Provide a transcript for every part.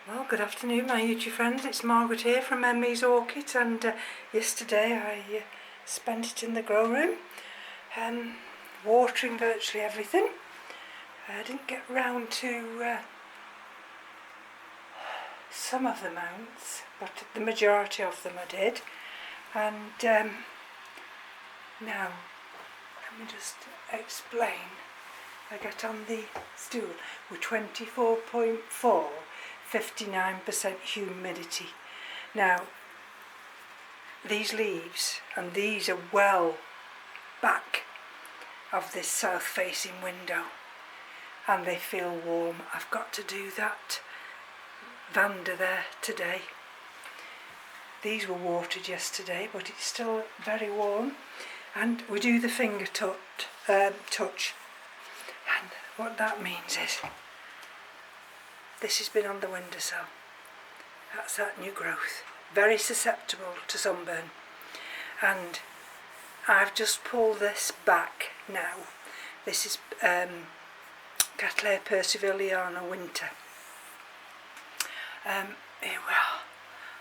Well, good afternoon my YouTube friends, it's Margaret here from Emmy's Orchids, and yesterday I spent it in the grow room, watering virtually everything. I didn't get round to some of the mounts, but the majority of them I did. And now, let me just explain. I get on the stool with 24.4, 59% humidity. Now, these leaves and these are well back of this south facing window and they feel warm. I've got to do that Vanda there today. These were watered yesterday, but it's still very warm, and we do the finger touch. And what that means is this has been on the windowsill. That's that new growth, very susceptible to sunburn, and I've just pulled this back now. This is Cattleya persivaliana winter. Here we are.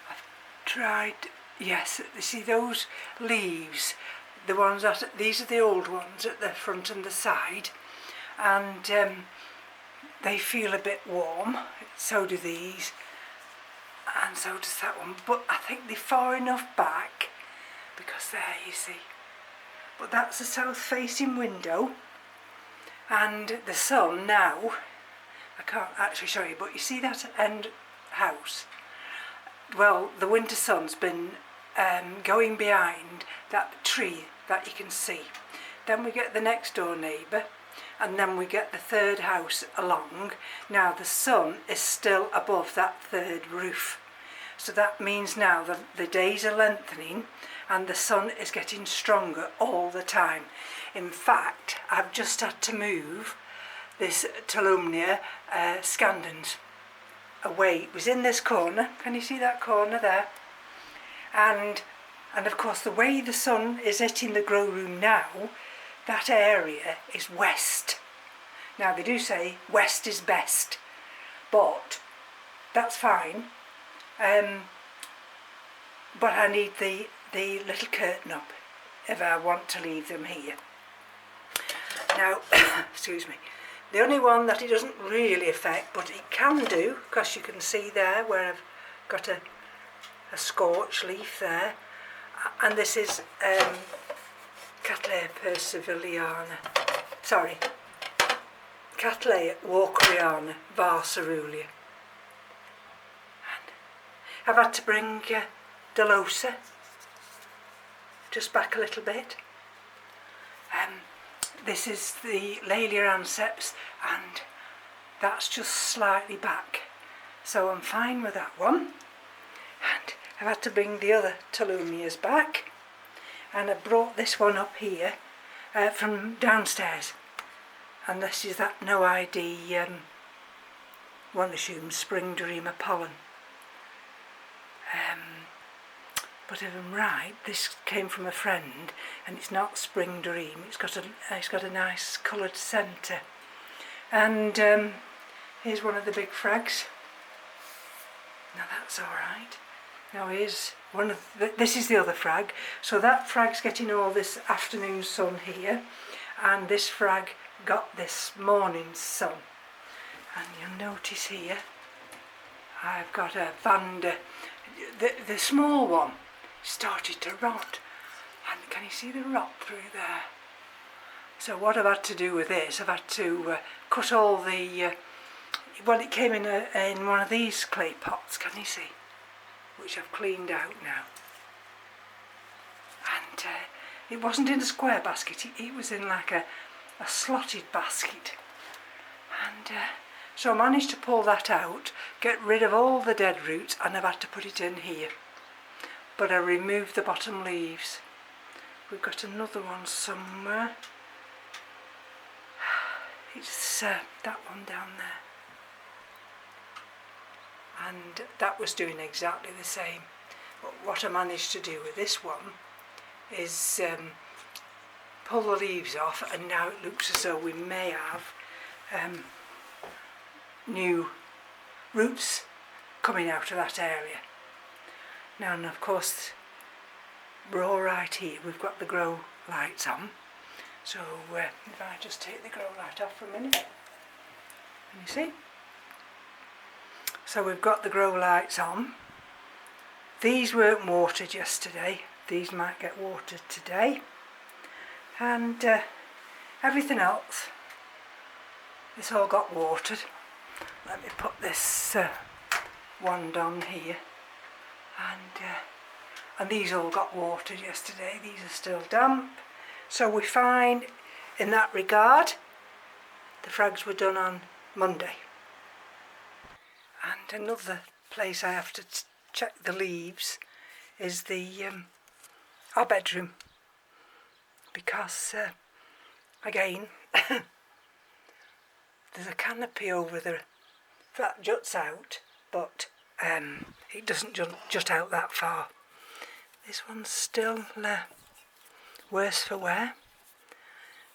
I've tried, yes, you see those leaves, the ones that, these are the old ones at the front and the side, and they feel a bit warm, so do these, and so does that one, but I think they're far enough back, because there you see, but that's a south facing window, and the sun now, I can't actually show you, but you see that end house? Well, the winter sun's been going behind that tree that you can see. Then we get the next door neighbour, and then we get the third house along. Now the sun is still above that third roof, so that means now that the days are lengthening and the sun is getting stronger all the time. In fact, I've just had to move this Talumnia scandens away. It was in this corner, can you see that corner there? And of course the way the sun is hitting the grow room now, that area is west. Now they do say west is best, but that's fine, but I need the little curtain up if I want to leave them here. Now, excuse me, the only one that it doesn't really affect, but it can do, because you can see there where I've got a scorch leaf there, and this is Cattleya persivaliana, sorry, Cattleya walkeriana varsarulia. And I've had to bring Delosa just back a little bit. This is the Laelia anceps, and that's just slightly back, so I'm fine with that one. And I've had to bring the other Talumnias back, and I brought this one up here from downstairs, and this is that no ID one assumes spring dreamer pollen. But if I'm right, this came from a friend, and it's not spring dream. It's got a nice coloured centre. And here's one of the big frags. Now that's all right. Now here's one of this is the other frag. So that frag's getting all this afternoon sun here, and this frag got this morning's sun. And you'll notice here, I've got a Vanda. The small one started to rot, and can you see the rot through there? So what I've had to do with this, I've had to cut all the well, it came in one of these clay pots, can you see, which I've cleaned out now, and it wasn't in a square basket, it was in like a slotted basket, and so I managed to pull that out, get rid of all the dead roots, and I've had to put it in here. But I removed the bottom leaves. We've got another one somewhere. It's that one down there. And that was doing exactly the same. But what I managed to do with this one is pull the leaves off, and now it looks as though we may have new roots coming out of that area. Now, and of course, we're all right here. We've got the grow lights on. So if I just take the grow light off for a minute, can you see? So we've got the grow lights on. These weren't watered yesterday. These might get watered today. And everything else, it's all got watered. Let me put this wand on here. And these all got watered yesterday. These are still damp. So we find, in that regard, the frags were done on Monday. And another place I have to check the leaves is our bedroom, because again there's a canopy over there that juts out, but it doesn't jut out that far. This one's still worse for wear.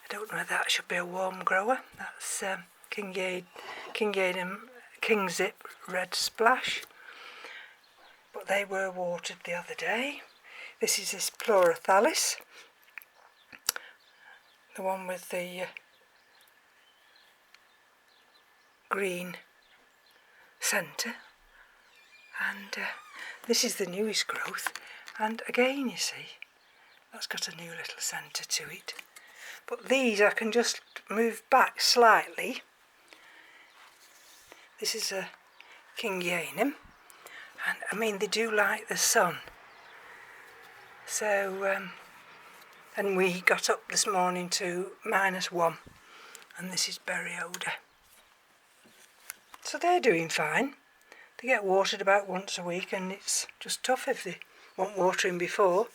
I don't know if that should be a warm grower. That's King Zip Red Splash, but they were watered the other day. This is this Pleurathalis, the one with the green centre, and this is the newest growth, and again you see that's got a new little centre to it. But these I can just move back slightly. This is a Kingianum, and I mean they do like the sun. So and we got up this morning to -1, and this is Berryoda. So they're doing fine. They get watered about once a week, and it's just tough if they want watering before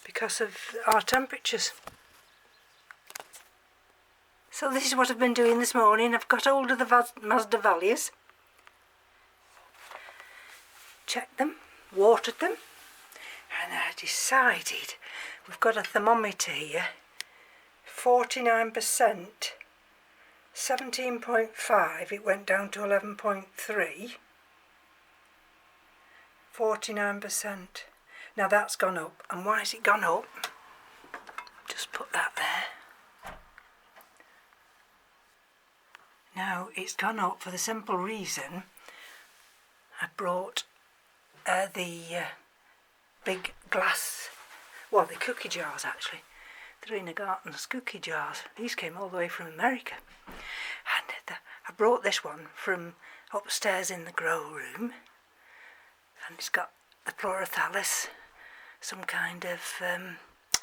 because of our temperatures. So this is what I've been doing this morning. I've got hold of the Mazda Valleys, checked them, watered them, and I decided, we've got a thermometer here, 49%, 17.5, it went down to 11.3, 49%. Now that's gone up, and why has it gone up? Just put that there. Now it's gone up for the simple reason I brought the big glass, well, the cookie jars actually. They're in a Gartner's cookie jars. These came all the way from America. And I brought this one from upstairs in the grow room, and it's got the Pleurathalis, some kind of, that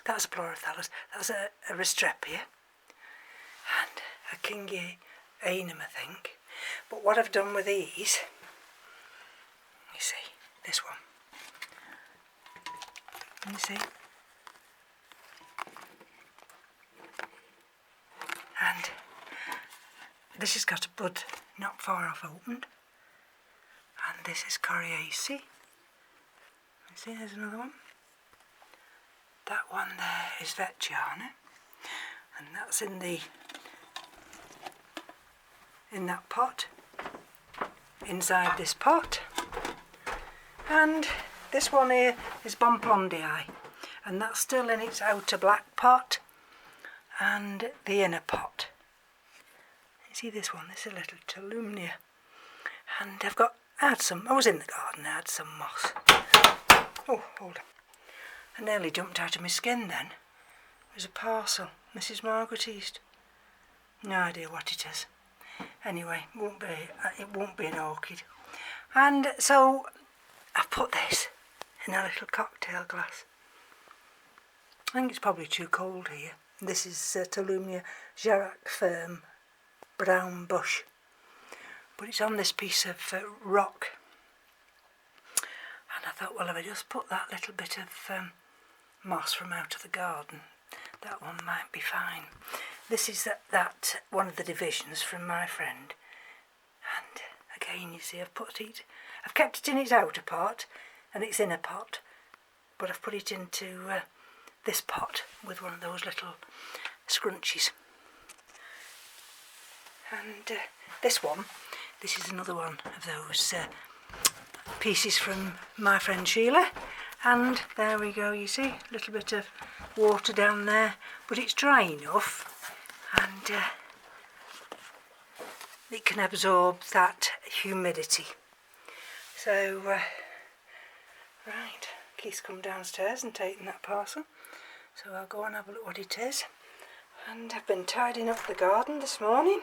was a Pleurathalis, that was a Restrepia, and a Kingianum, I think. But what I've done with these, you see, this one, you see, and this has got a bud not far off opened, and this is Coriaceae. You see, there's another one. That one there is Vetchiana, and that's in that pot, inside this pot. And this one here is Bomplondii, and that's still in its outer black pot and the inner pot. You see this one, this is a little Tolumnia, and I was in the garden, I had some moss. Oh, hold on. I nearly jumped out of my skin then. It was a parcel, Mrs. Margaret East. No idea what it is. Anyway, it won't be an orchid. And so I put this in a little cocktail glass. I think it's probably too cold here. This is Tolumnia Jarac Firm Brown Bush. But it's on this piece of rock. And I thought, well, if I just put that little bit of moss from out of the garden, that one might be fine. This is that one of the divisions from my friend. And again, you see, I've kept it in its outer pot and its inner pot, but I've put it into this pot with one of those little scrunchies. And this is another one of those pieces from my friend Sheila. And there we go, you see, a little bit of water down there, but it's dry enough, and it can absorb that humidity. So, right, Keith's come downstairs and taken that parcel, so I'll go and have a look what it is. And I've been tidying up the garden this morning.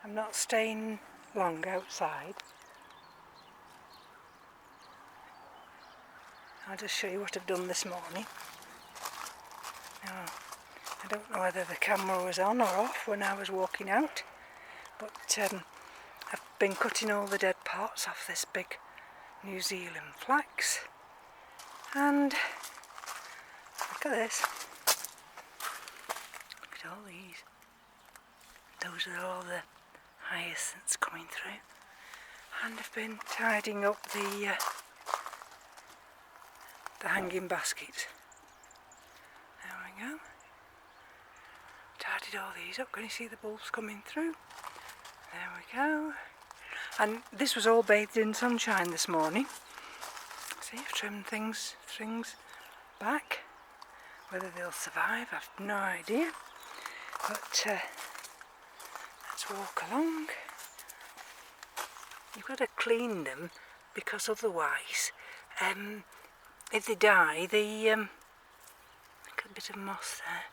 I'm not staying long outside. I'll just show you what I've done this morning. Now, I don't know whether the camera was on or off when I was walking out, but I've been cutting all the dead parts off this big New Zealand flax, and look at this. Look at all these. Those are all the hyacinths coming through, and I've been tidying up the hanging baskets. There we go. Tidied all these up. Can you see the bulbs coming through? There we go. And this was all bathed in sunshine this morning. See, I've trimmed things back. Whether they'll survive, I've no idea. But let's walk along. You've got to clean them, because otherwise, if they die, look at a bit of moss there.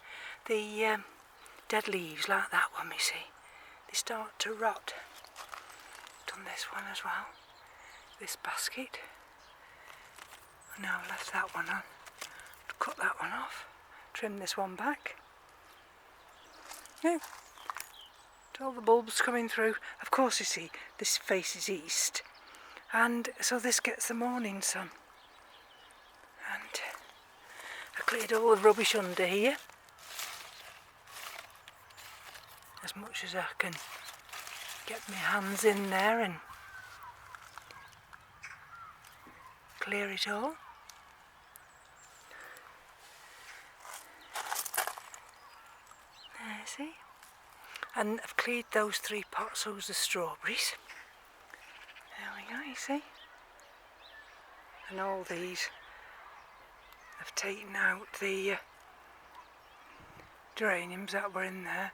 The dead leaves, like that one, you see, they start to rot. Done this one as well, this basket. And now I've left that one on. Cut that one off, trim this one back. Yeah. All the bulbs coming through. Of course, you see, this faces east, and so this gets the morning sun. And I cleared all the rubbish under here, as much as I can get my hands in there and clear it all. There, see? And I've cleared those 3 pots of strawberries. There we go, you see? And all these, I've taken out the geraniums that were in there.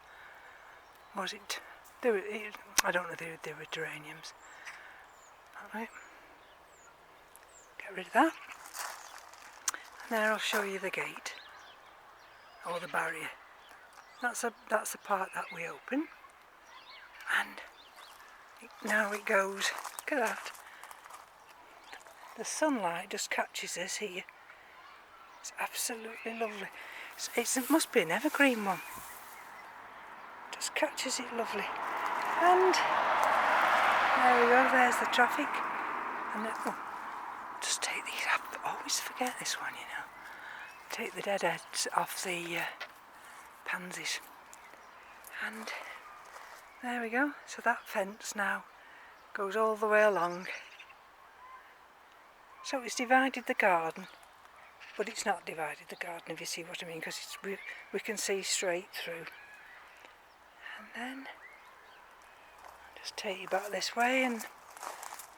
Was it? I don't know if they were geraniums. Alright. Get rid of that. And there I'll show you the gate. Or the barrier. That's the part that we open, and now it goes. Look at that. The sunlight just catches us here. It's absolutely lovely. It must be an evergreen one. Just catches it lovely. And there we go. There's the traffic. And just take these. I always forget this one, you know. Take the dead heads off the pansies, and there we go. So that fence now goes all the way along, so it's divided the garden, but it's not divided the garden, if you see what I mean, because we can see straight through. And then I'll just take you back this way and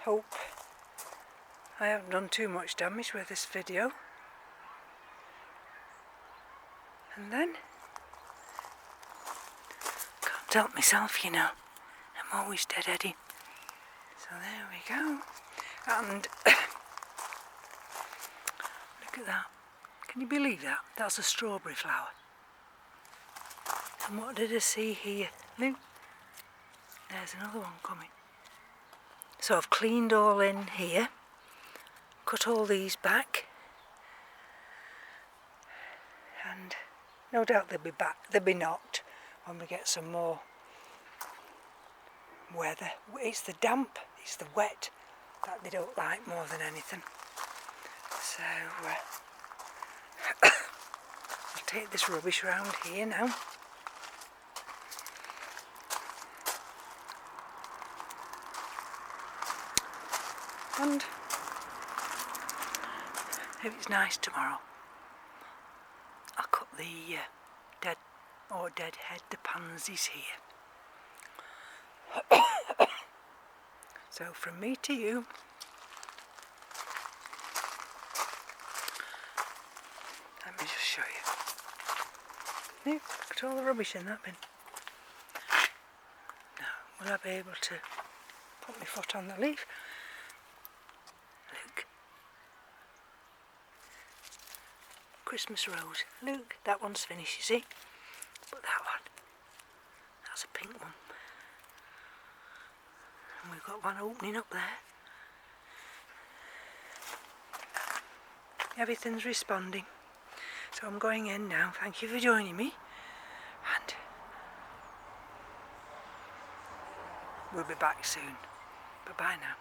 hope I haven't done too much damage with this video. And then help myself, you know. I'm always deadheading. So there we go. And look at that. Can you believe that? That's a strawberry flower. And what did I see here? Look. There's another one coming. So I've cleaned all in here. Cut all these back. No doubt they'll be back. They'll be knocked when we get some more weather. It's the damp, it's the wet that they don't like more than anything. So I'll take this rubbish round here now. And if it's nice tomorrow, I'll cut the deadhead, the pansies here. So from me to you, let me just show you. Look at all the rubbish in that bin. Now, will I be able to put my foot on the leaf? Look. Christmas rose. Look, that one's finished, you see? But that one, that's a pink one. And we've got one opening up there. Everything's responding. So I'm going in now. Thank you for joining me. And we'll be back soon. Bye-bye now.